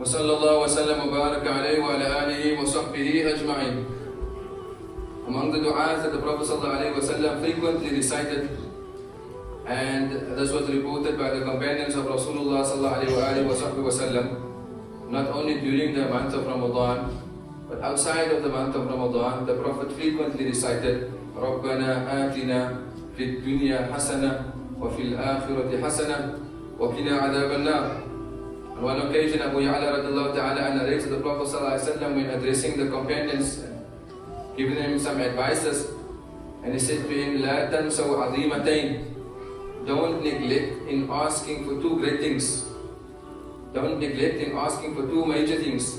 وصلى الله وسلم وبارك عليه وعلى آله وصحبه أجمعين. Among the du'as that the Prophet ﷺ frequently recited, and this was reported by the companions of Rasulullah ﷺ, not only during the month of Ramadan, but outside of the month of Ramadan, the Prophet frequently recited, رَبَّنَا آتِنَا فِي الدُّنْيَا حَسَنَةً وَفِي الْآخِرَةِ حَسَنَةً وَقِنَا عَذَابَ النَّارِ. On one occasion, Abu Ya'la radiallahu ta'ala narrates the Prophet ﷺ when addressing the companions, giving them some advices, and he said to him, لَا تَنْسَوْا عَظِيمَتَيْنِ. Don't neglect in asking for two great things. Don't neglect in asking for two major things.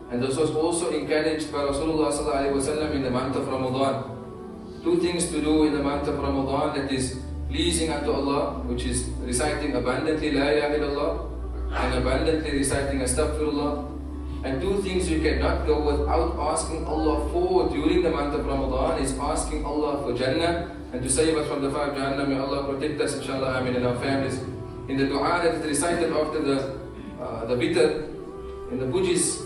And this was also encouraged by Rasulullah ﷺ in the month of Ramadan. Two things to do in the month of Ramadan that is pleasing unto Allah, which is reciting abundantly La ilaha illallah and abundantly reciting Astaghfirullah. And two things you cannot go without asking Allah for during the month of Ramadan is asking Allah for Jannah and to save us from the fire of Jahannam. May Allah protect us, inshallah, Ameen, and our families. In the dua that is recited after the bitr, in the pujis,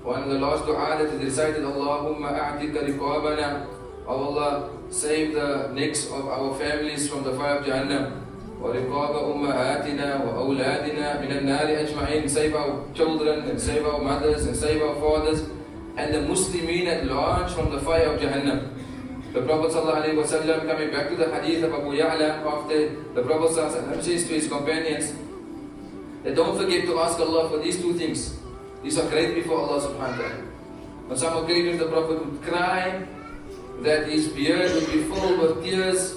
one of the last dua that is recited, Allahumma a'tika riqabana, O Allah, save the necks of our families from the fire of Jahannam. وَرِقَابَ أُمَّهَاتِنَا وَأَوْلَادِنَا مِنَ النَّارِ أَجْمَعِينَ. Save our children and save our mothers and save our fathers and the Muslimin at large from the fire of Jahannam. The Prophet ﷺ, coming back to the hadith of Abu Ya'la, after the Prophet ﷺ says to his companions that don't forget to ask Allah for these two things. These are great before Allah subhanahu wa ta'ala. On some occasions the Prophet would cry that his beard would be filled with tears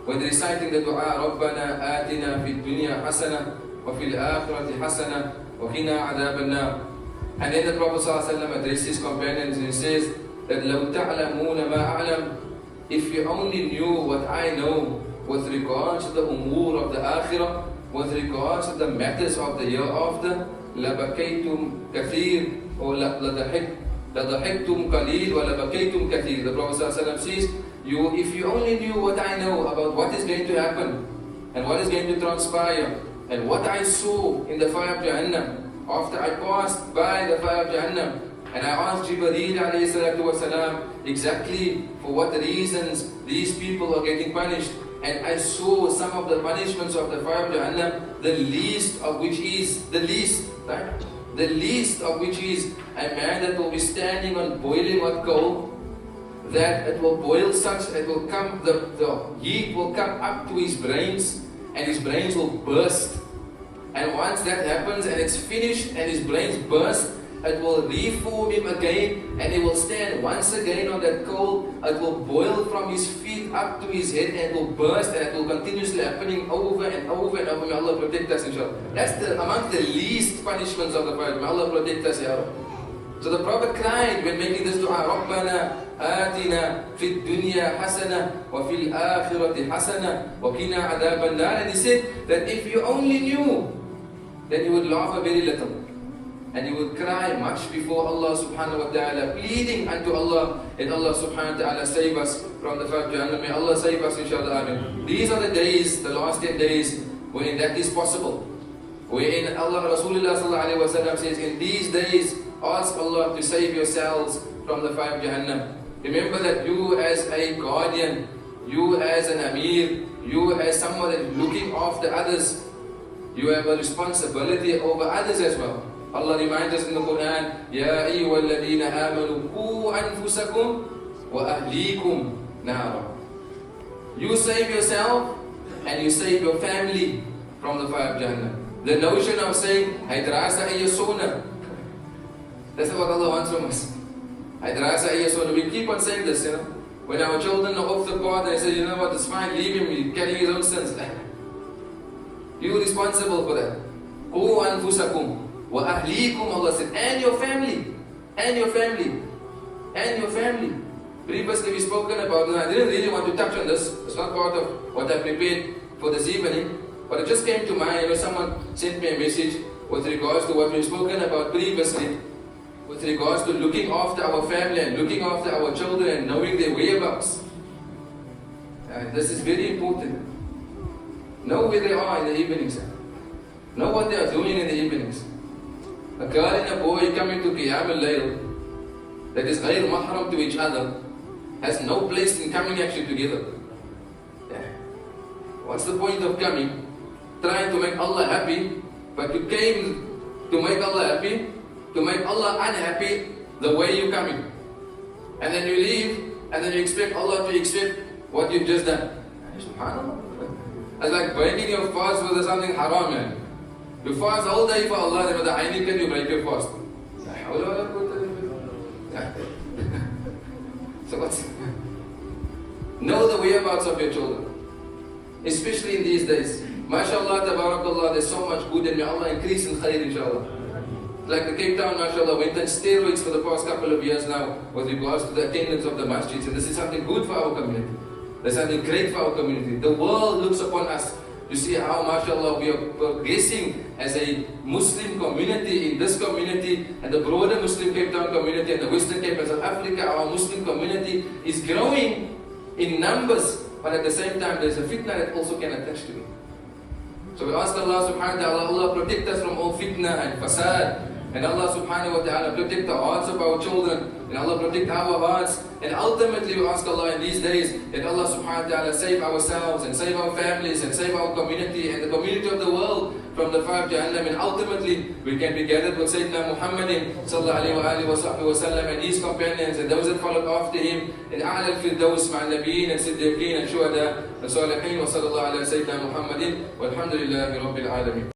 when reciting the dua, رَبَّنَا آتِنَا فِي الدُّنْيَا حَسَنَةً وَفِي الْآخِرَةِ حَسَنَةً وَقِنَا عَذَابَ النَّارِ. And then the Prophet ﷺ addressed his companions and he says that لَوْ تَعْلَمُونَ مَا أَعْلَمُ. If you only knew what I know with regards to the umur of the akhirah, with regards to the matters of the hereafter, لَبَكَيْتُمْ كَثِيرٌ or لَضَحِكْتُمْ قَلِيلٌ وَلَبَكَيْتُمْ كَثِيرٌ. The Prophet ﷺ says, if you only knew what I know about what is going to happen and what is going to transpire and what I saw in the fire of Jahannam after I passed by the fire of Jahannam, and I asked Jibreel alayhi salatu wasalam exactly for what reasons these people are getting punished, and I saw some of the punishments of the fire of Jahannam, the least of which is the least of which is a man that will be standing on boiling hot coal, that it will boil such, it will come, the heat will come up to his brains and his brains will burst. And once that happens and it's finished and his brains burst, it will reform him again and he will stand once again on that coal. It will boil from his feet up to his head and it will burst, and it will continuously happening over and over and over. May Allah protect us, inshallah. That's amongst the least punishments of the fire. May Allah protect us, Ya Rabbi. So the Prophet cried when making this dua, رَبَّنَا آتِنَا فِي الدُّنْيَا حَسَنَةً وَفِي الْآخِرَةِ حَسَنَةً وَقِنَا عَذَابَ النَّارِ. And he said that if you only knew, then you would laugh a very little. And you would cry much before Allah subhanahu wa ta'ala, pleading unto Allah, and Allah subhanahu wa ta'ala save us from the fire of Jahannam. May Allah save us, inshallah, Ameen. These are the days, the last 10 days, when that is possible. Wherein Allah, Rasulullah sallallahu alayhi wa sallam says, in these days, ask Allah to save yourselves from the fire of Jahannam. Remember that you as a guardian, you as an amir, you as someone that is looking after others, you have a responsibility over others as well. Allah reminds us in the Quran, Ya ayyuhal ladhina amanu qu anfusakum wa ahlikum nara. You save yourself and you save your family from the fire of Jahannam. The notion of saying, hy drasa eie sonne. That's not what Allah wants from us. Hy drasa eie sonne. We keep on saying this, you know. When our children are off the path and they say, you know what, it's fine, leave him, he's carrying his own sins. You're responsible for that. Qu anfusakum wa ahlikum, Allah said, and your family. And your family. And your family. Previously we've spoken about, and I didn't really want to touch on this. It's not part of what I prepared for this evening. But it just came to mind, you know, someone sent me a message with regards to what we've spoken about previously, with regards to looking after our family and looking after our children and knowing their whereabouts. And this is very important. Know where they are in the evenings. Know what they are doing in the evenings. A girl and a boy coming to Qiyam al-Layl, that is ghayr mahram to each other, has no place in coming actually together. Yeah. What's the point of coming? Trying to make Allah happy, but you came to make Allah happy, to make Allah unhappy the way you're coming. And then you leave, and then you expect Allah to accept what you've just done. SubhanAllah. It's like breaking your fast with something haram, man. You fast all day for Allah, then with the Heineken you break your fast. So what's... Know the whereabouts of your children. Especially in these days. MashaAllah, tabarakallah, there's so much good and may Allah increase in khair, inshallah. Like the Cape Town, mashallah, went on steroids for the past couple of years now with regards to the attendance of the masjids. And this is something good for our community. There's something great for our community. The world looks upon us to see how, mashallah, we are progressing as a Muslim community in this community and the broader Muslim Cape Town community and the Western Cape and South Africa. Our Muslim community is growing in numbers, but at the same time there's a fitna that also can attach to it. So we ask Allah subhanahu wa ta'ala, Allah protect us from all fitna and fasad. And Allah subhanahu wa ta'ala protect the hearts of our children. And Allah protect our hearts. And ultimately we ask Allah in these days that Allah subhanahu wa ta'ala save ourselves and save our families and save our community and the community of the world from the fire of Jahannam. And ultimately we can be gathered with Sayyidina Muhammadin sallallahu alayhi wa sallam and his companions and those that followed after him in A'la al-Firdaus ma'al Nabiyyin and Siddiqeen and Shuhada and Salihin wa sallallahu ala Sayyidina Muhammadin walhamdulillahi rabbil alameen.